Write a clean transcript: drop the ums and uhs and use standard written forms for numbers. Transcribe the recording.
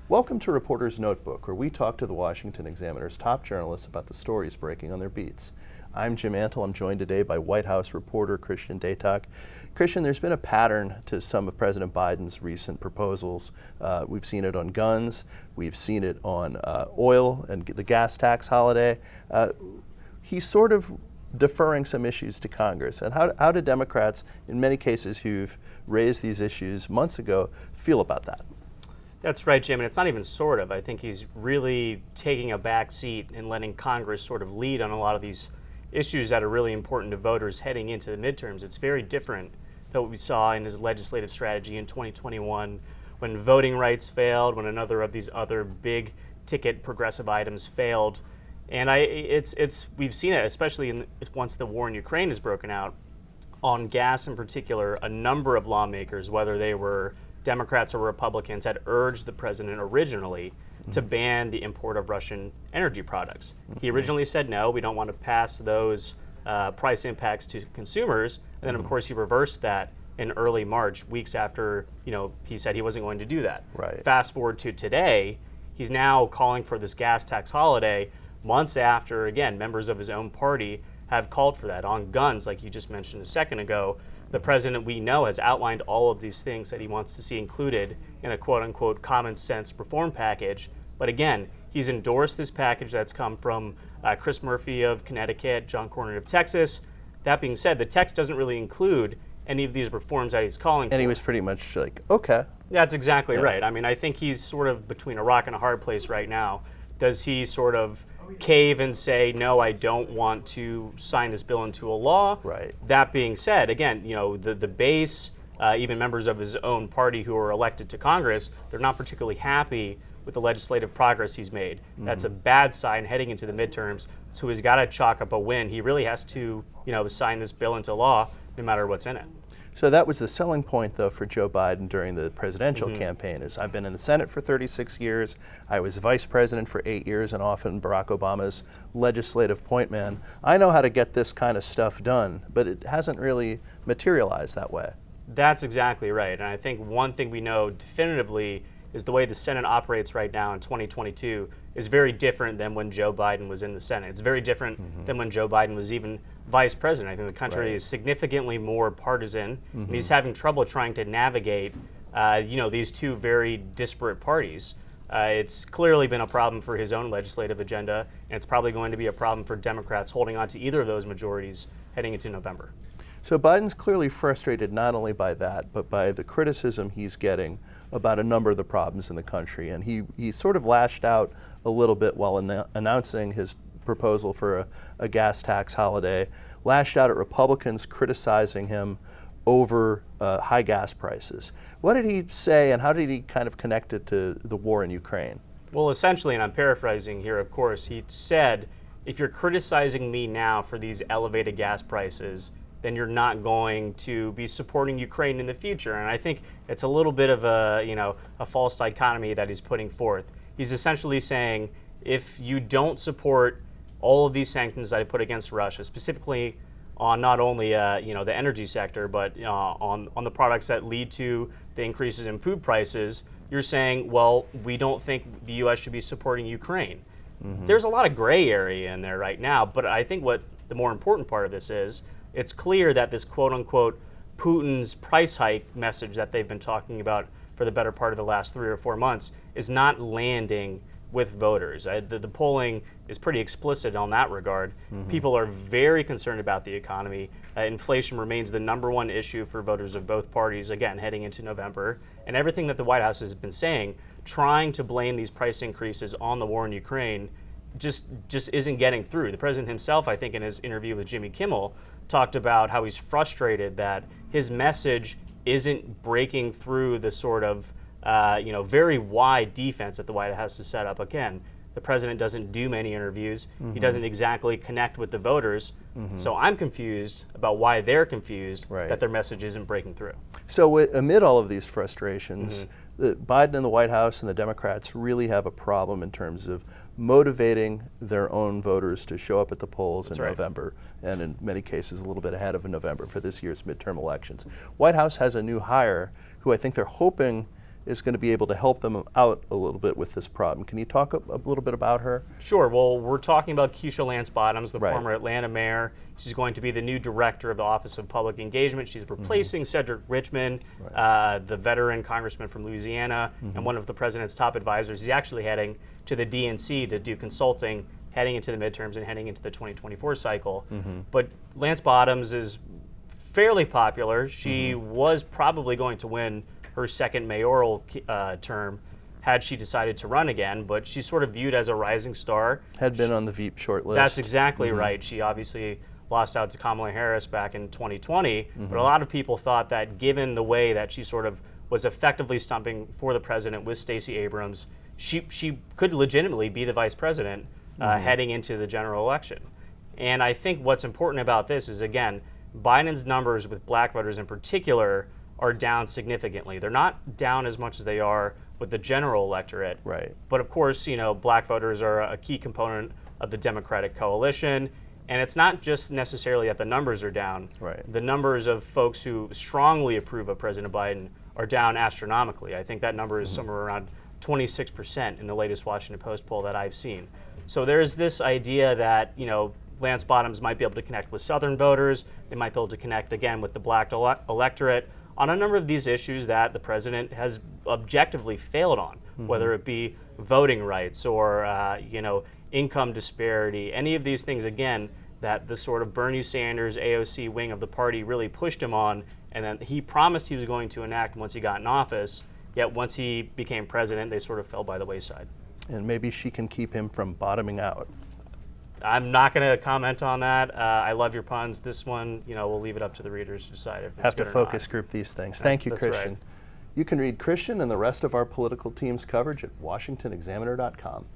Welcome to Reporter's Notebook, where we talk to the Washington Examiner's top journalists about the stories breaking on their beats. I'm Jim Antle. I'm joined today by White House reporter Christian Datoc. Christian, there's been a pattern to some of President Biden's recent proposals. We've seen it on guns. We've seen it on oil and the gas tax holiday. He's sort of deferring some issues to Congress. And how do Democrats, in many cases who've raised these issues months ago, feel about that? That's right, Jim, and it's not even sort of. I think he's really taking a back seat and letting Congress sort of lead on a lot of these issues that are really important to voters heading into the midterms. It's very different than what we saw in his legislative strategy in 2021 when voting rights failed, when another of these other big ticket progressive items failed. And we've seen it, especially once the war in Ukraine has broken out, on gas in particular. A number of lawmakers, whether they were Democrats or Republicans, had urged the president originally to ban the import of Russian energy products. He originally said no, we don't want to pass those price impacts to consumers. And then of course he reversed that in early March, weeks after he said he wasn't going to do that. Right. Fast forward to today, he's now calling for this gas tax holiday months after, again, members of his own party have called for that. On guns, like you just mentioned a second ago, the president, we know, has outlined all of these things that he wants to see included in a quote-unquote common sense reform package. But again, he's endorsed this package that's come from Chris Murphy of Connecticut, John Cornyn of Texas. That being said, the text doesn't really include any of these reforms that he's calling for. And he was pretty much like, okay. That's exactly right. I mean, I think he's sort of between a rock and a hard place right now. Does he sort of cave and say, no, I don't want to sign this bill into a law? Right. That being said, again, the base, even members of his own party who are elected to Congress, they're not particularly happy with the legislative progress he's made. That's a bad sign heading into the midterms. So he's got to chalk up a win. He really has to, sign this bill into law no matter what's in it. So that was the selling point, though, for Joe Biden during the presidential campaign, is I've been in the Senate for 36 years, I was vice president for 8 years and often Barack Obama's legislative point man. I know how to get this kind of stuff done, but it hasn't really materialized that way. That's exactly right. And I think one thing we know definitively is the way the Senate operates right now in 2022 is very different than when Joe Biden was in the Senate. It's very different than when Joe Biden was even vice president. I think the country is significantly more partisan, and he's having trouble trying to navigate, these two very disparate parties. It's clearly been a problem for his own legislative agenda, and it's probably going to be a problem for Democrats holding on to either of those majorities heading into November. So Biden's clearly frustrated not only by that, but by the criticism he's getting about a number of the problems in the country. And he sort of lashed out a little bit while announcing his proposal for a gas tax holiday, lashed out at Republicans criticizing him over high gas prices. What did he say, and how did he kind of connect it to the war in Ukraine? Well, essentially, and I'm paraphrasing here, of course, he said, if you're criticizing me now for these elevated gas prices, then you're not going to be supporting Ukraine in the future. And I think it's a little bit of a false dichotomy that he's putting forth. He's essentially saying, if you don't support all of these sanctions that I put against Russia, specifically on not only the energy sector, but on the products that lead to the increases in food prices, you're saying, well, we don't think the U.S. should be supporting Ukraine. There's a lot of gray area in there right now, but I think what the more important part of this is, it's clear that this quote-unquote Putin's price hike message that they've been talking about for the better part of the last 3 or 4 months is not landing with voters. The polling is pretty explicit on that regard. People are very concerned about the economy. Inflation remains the number one issue for voters of both parties, again, heading into November. And everything that the White House has been saying, trying to blame these price increases on the war in Ukraine, just isn't getting through. The president himself, I think, in his interview with Jimmy Kimmel, talked about how he's frustrated that his message isn't breaking through the sort of very wide defense that the White House has to set up. Again, the president doesn't do many interviews. He doesn't exactly connect with the voters. So I'm confused about why they're confused that their message isn't breaking through. So amid all of these frustrations, Biden and the White House and the Democrats really have a problem in terms of motivating their own voters to show up at the polls in November, and in many cases a little bit ahead of November for this year's midterm elections. White House has a new hire who I think they're hoping is going to be able to help them out a little bit with this problem. Can you talk a little bit about her? Sure. Well, we're talking about Keisha Lance Bottoms, the Right. former Atlanta mayor. She's going to be the new director of the Office of Public Engagement. She's replacing Cedric Richmond, the veteran congressman from Louisiana, and one of the president's top advisors. He's actually heading to the DNC to do consulting heading into the midterms and heading into the 2024 cycle. But Lance Bottoms is fairly popular. She was probably going to win her second mayoral term had she decided to run again, but she's sort of viewed as a rising star. Had been on the Veep short list. That's exactly right. She obviously lost out to Kamala Harris back in 2020, but a lot of people thought that given the way that she sort of was effectively stumping for the president with Stacey Abrams, she could legitimately be the vice president heading into the general election. And I think what's important about this is, again, Biden's numbers with black voters in particular are down significantly. They're not down as much as they are with the general electorate. Right. But of course, black voters are a key component of the Democratic coalition. And it's not just necessarily that the numbers are down. Right. The numbers of folks who strongly approve of President Biden are down astronomically. I think that number is somewhere around 26% in the latest Washington Post poll that I've seen. So there's this idea that, Lance Bottoms might be able to connect with Southern voters. They might be able to connect again with the black electorate on a number of these issues that the president has objectively failed on, whether it be voting rights or income disparity, any of these things, again, that the sort of Bernie Sanders AOC wing of the party really pushed him on, and then he promised he was going to enact once he got in office, yet once he became president, they sort of fell by the wayside. And maybe she can keep him from bottoming out. I'm not going to comment on that. I love your puns. This one, we'll leave it up to the readers to decide if it's Have to good or focus not. group these things. Thank you, That's Christian. right. You can read Christian and the rest of our political team's coverage at washingtonexaminer.com.